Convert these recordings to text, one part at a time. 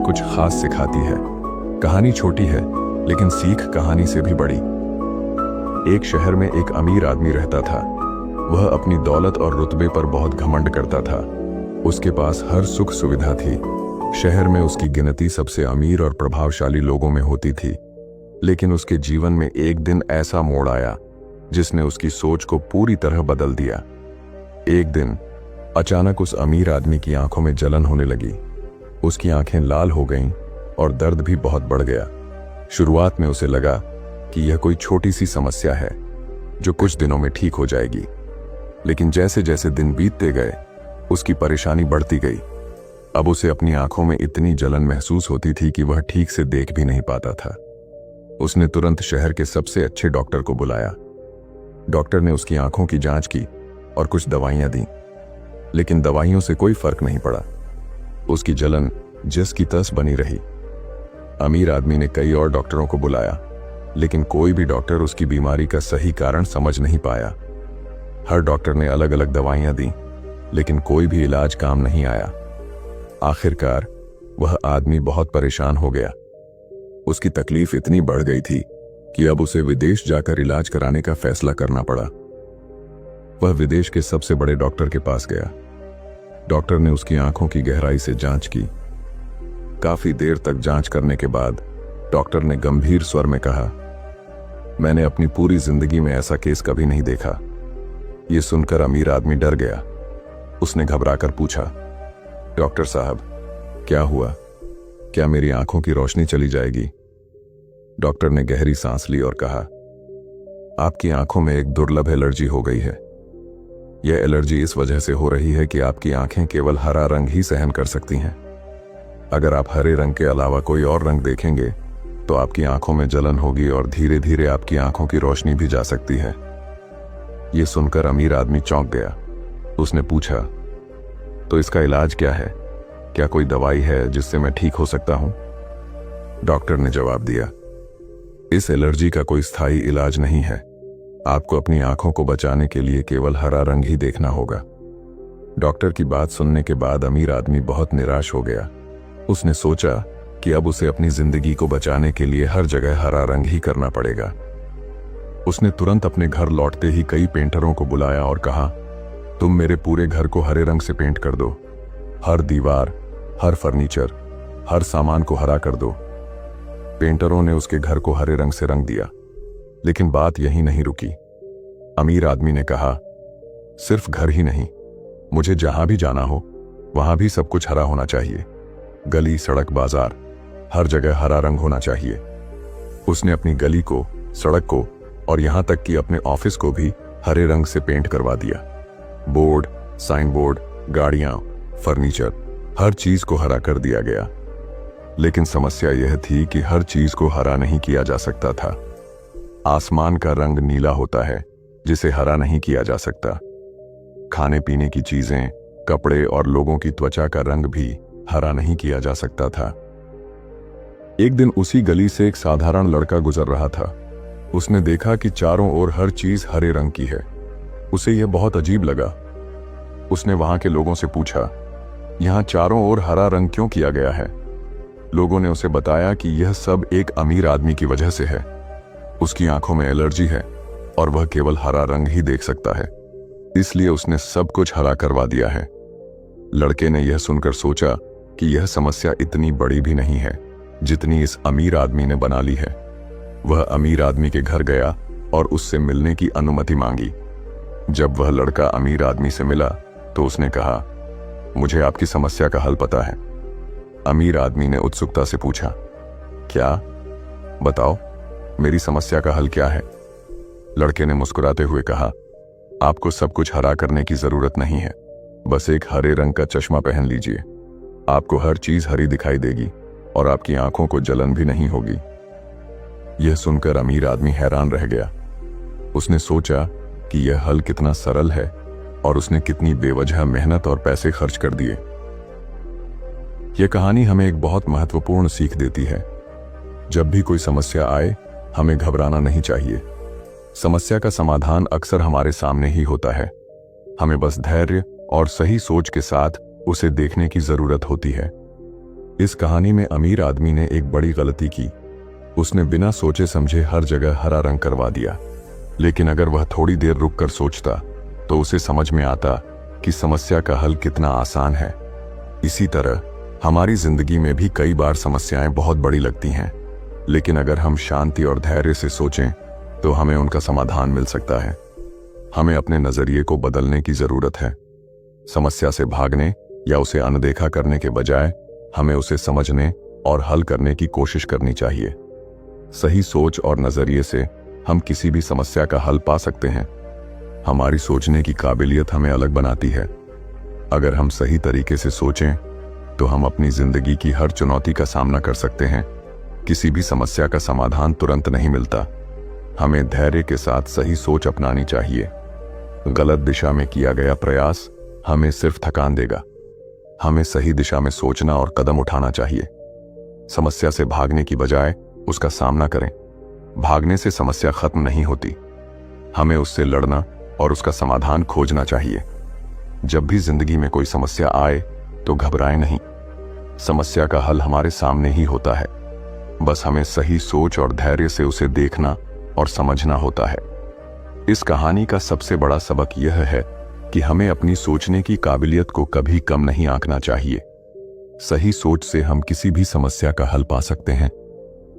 कुछ खास सिखाती है। कहानी छोटी है लेकिन सीख कहानी से भी बड़ी। एक शहर में एक अमीर आदमी रहता था। वह अपनी दौलत और रुतबे पर बहुत घमंड करता था। उसके पास हर सुख सुविधा थी। शहर में उसकी गिनती सबसे अमीर और प्रभावशाली लोगों में होती थी। लेकिन उसके जीवन में एक दिन ऐसा मोड़ आया जिसने उसकी सोच को पूरी तरह बदल दिया। एक दिन अचानक उस अमीर आदमी की आंखों में जलन होने लगी। उसकी आंखें लाल हो गईं और दर्द भी बहुत बढ़ गया। शुरुआत में उसे लगा कि यह कोई छोटी सी समस्या है जो कुछ दिनों में ठीक हो जाएगी, लेकिन जैसे जैसे दिन बीतते गए उसकी परेशानी बढ़ती गई। अब उसे अपनी आंखों में इतनी जलन महसूस होती थी कि वह ठीक से देख भी नहीं पाता था। उसने तुरंत शहर के सबसे अच्छे डॉक्टर को बुलाया। डॉक्टर ने उसकी आंखों की जांच की और कुछ दवाइयां दी, लेकिन दवाइयों से कोई फर्क नहीं पड़ा। उसकी जलन जस की तस बनी रही। अमीर आदमी ने कई और डॉक्टरों को बुलाया, लेकिन कोई भी डॉक्टर उसकी बीमारी का सही कारण समझ नहीं पाया। हर डॉक्टर ने अलग अलग दवाइयां दी, लेकिन कोई भी इलाज काम नहीं आया। आखिरकार वह आदमी बहुत परेशान हो गया। उसकी तकलीफ इतनी बढ़ गई थी कि अब उसे विदेश जाकर इलाज कराने का फैसला करना पड़ा। वह विदेश के सबसे बड़े डॉक्टर के पास गया। डॉक्टर ने उसकी आंखों की गहराई से जांच की। काफी देर तक जांच करने के बाद डॉक्टर ने गंभीर स्वर में कहा, मैंने अपनी पूरी जिंदगी में ऐसा केस कभी नहीं देखा। यह सुनकर अमीर आदमी डर गया। उसने घबराकर पूछा, डॉक्टर साहब, क्या हुआ? क्या मेरी आंखों की रोशनी चली जाएगी? डॉक्टर ने गहरी सांस ली और कहा, आपकी आंखों में एक दुर्लभ एलर्जी हो गई है। यह एलर्जी इस वजह से हो रही है कि आपकी आंखें केवल हरा रंग ही सहन कर सकती हैं। अगर आप हरे रंग के अलावा कोई और रंग देखेंगे तो आपकी आंखों में जलन होगी और धीरे धीरे आपकी आंखों की रोशनी भी जा सकती है। यह सुनकर अमीर आदमी चौंक गया। उसने पूछा, तो इसका इलाज क्या है? क्या कोई दवाई है जिससे मैं ठीक हो सकता हूं? डॉक्टर ने जवाब दिया, इस एलर्जी का कोई स्थायी इलाज नहीं है। आपको अपनी आंखों को बचाने के लिए केवल हरा रंग ही देखना होगा। डॉक्टर की बात सुनने के बाद अमीर आदमी बहुत निराश हो गया। उसने सोचा कि अब उसे अपनी जिंदगी को बचाने के लिए हर जगह हरा रंग ही करना पड़ेगा। उसने तुरंत अपने घर लौटते ही कई पेंटरों को बुलाया और कहा, तुम मेरे पूरे घर को हरे रंग से पेंट कर दो। हर दीवार, हर फर्नीचर, हर सामान को हरा कर दो। पेंटरों ने उसके घर को हरे रंग से रंग दिया, लेकिन बात यहीं नहीं रुकी। अमीर आदमी ने कहा, सिर्फ घर ही नहीं, मुझे जहां भी जाना हो वहां भी सब कुछ हरा होना चाहिए। गली, सड़क, बाजार, हर जगह हरा रंग होना चाहिए। उसने अपनी गली को, सड़क को और यहां तक कि अपने ऑफिस को भी हरे रंग से पेंट करवा दिया। बोर्ड, साइन बोर्ड, गाड़ियां, फर्नीचर, हर चीज को हरा कर दिया गया। लेकिन समस्या यह थी कि हर चीज को हरा नहीं किया जा सकता था। आसमान का रंग नीला होता है जिसे हरा नहीं किया जा सकता। खाने पीने की चीजें, कपड़े और लोगों की त्वचा का रंग भी हरा नहीं किया जा सकता था। एक दिन उसी गली से एक साधारण लड़का गुजर रहा था। उसने देखा कि चारों ओर हर चीज हरे रंग की है। उसे यह बहुत अजीब लगा। उसने वहां के लोगों से पूछा, यहां चारों ओर हरा रंग क्यों किया गया है? लोगों ने उसे बताया कि यह सब एक अमीर आदमी की वजह से है। उसकी आंखों में एलर्जी है और वह केवल हरा रंग ही देख सकता है, इसलिए उसने सब कुछ हरा करवा दिया है। लड़के ने यह सुनकर सोचा कि यह समस्या इतनी बड़ी भी नहीं है जितनी इस अमीर आदमी ने बना ली है। वह अमीर आदमी के घर गया और उससे मिलने की अनुमति मांगी। जब वह लड़का अमीर आदमी से मिला तो उसने कहा, मुझे आपकी समस्या का हल पता है। अमीर आदमी ने उत्सुकता से पूछा, क्या? बताओ, मेरी समस्या का हल क्या है? लड़के ने मुस्कुराते हुए कहा, आपको सब कुछ हरा करने की जरूरत नहीं है। बस एक हरे रंग का चश्मा पहन लीजिए। आपको हर चीज हरी दिखाई देगी और आपकी आंखों को जलन भी नहीं होगी। यह सुनकर अमीर आदमी हैरान रह गया। उसने सोचा कि यह हल कितना सरल है और उसने कितनी बेवजह मेहनत और पैसे खर्च कर दिए। यह कहानी हमें एक बहुत महत्वपूर्ण सीख देती है। जब भी कोई समस्या आए, हमें घबराना नहीं चाहिए। समस्या का समाधान अक्सर हमारे सामने ही होता है। हमें बस धैर्य और सही सोच के साथ उसे देखने की जरूरत होती है। इस कहानी में अमीर आदमी ने एक बड़ी गलती की। उसने बिना सोचे समझे हर जगह हरा रंग करवा दिया। लेकिन अगर वह थोड़ी देर रुककर सोचता तो उसे समझ में आता कि समस्या का हल कितना आसान है। इसी तरह हमारी जिंदगी में भी कई बार समस्याएं बहुत बड़ी लगती हैं, लेकिन अगर हम शांति और धैर्य से सोचें तो हमें उनका समाधान मिल सकता है। हमें अपने नजरिए को बदलने की जरूरत है। समस्या से भागने या उसे अनदेखा करने के बजाय हमें उसे समझने और हल करने की कोशिश करनी चाहिए। सही सोच और नजरिए से हम किसी भी समस्या का हल पा सकते हैं। हमारी सोचने की काबिलियत हमें अलग बनाती है। अगर हम सही तरीके से सोचें तो हम अपनी जिंदगी की हर चुनौती का सामना कर सकते हैं। किसी भी समस्या का समाधान तुरंत नहीं मिलता। हमें धैर्य के साथ सही सोच अपनानी चाहिए। गलत दिशा में किया गया प्रयास हमें सिर्फ थकान देगा। हमें सही दिशा में सोचना और कदम उठाना चाहिए। समस्या से भागने की बजाय उसका सामना करें। भागने से समस्या खत्म नहीं होती। हमें उससे लड़ना और उसका समाधान खोजना चाहिए। जब भी जिंदगी में कोई समस्या आए तो घबराएं नहीं। समस्या का हल हमारे सामने ही होता है। बस हमें सही सोच और धैर्य से उसे देखना और समझना होता है। इस कहानी का सबसे बड़ा सबक यह है कि हमें अपनी सोचने की काबिलियत को कभी कम नहीं आंकना चाहिए। सही सोच से हम किसी भी समस्या का हल पा सकते हैं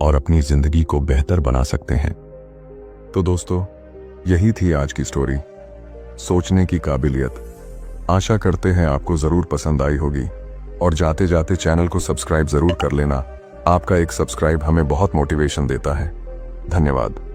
और अपनी जिंदगी को बेहतर बना सकते हैं। तो दोस्तों, यही थी आज की स्टोरी, सोचने की काबिलियत। आशा करते हैं आपको जरूर पसंद आई होगी और जाते जाते चैनल को सब्सक्राइब जरूर कर लेना। आपका एक सब्सक्राइब हमें बहुत मोटिवेशन देता है। धन्यवाद।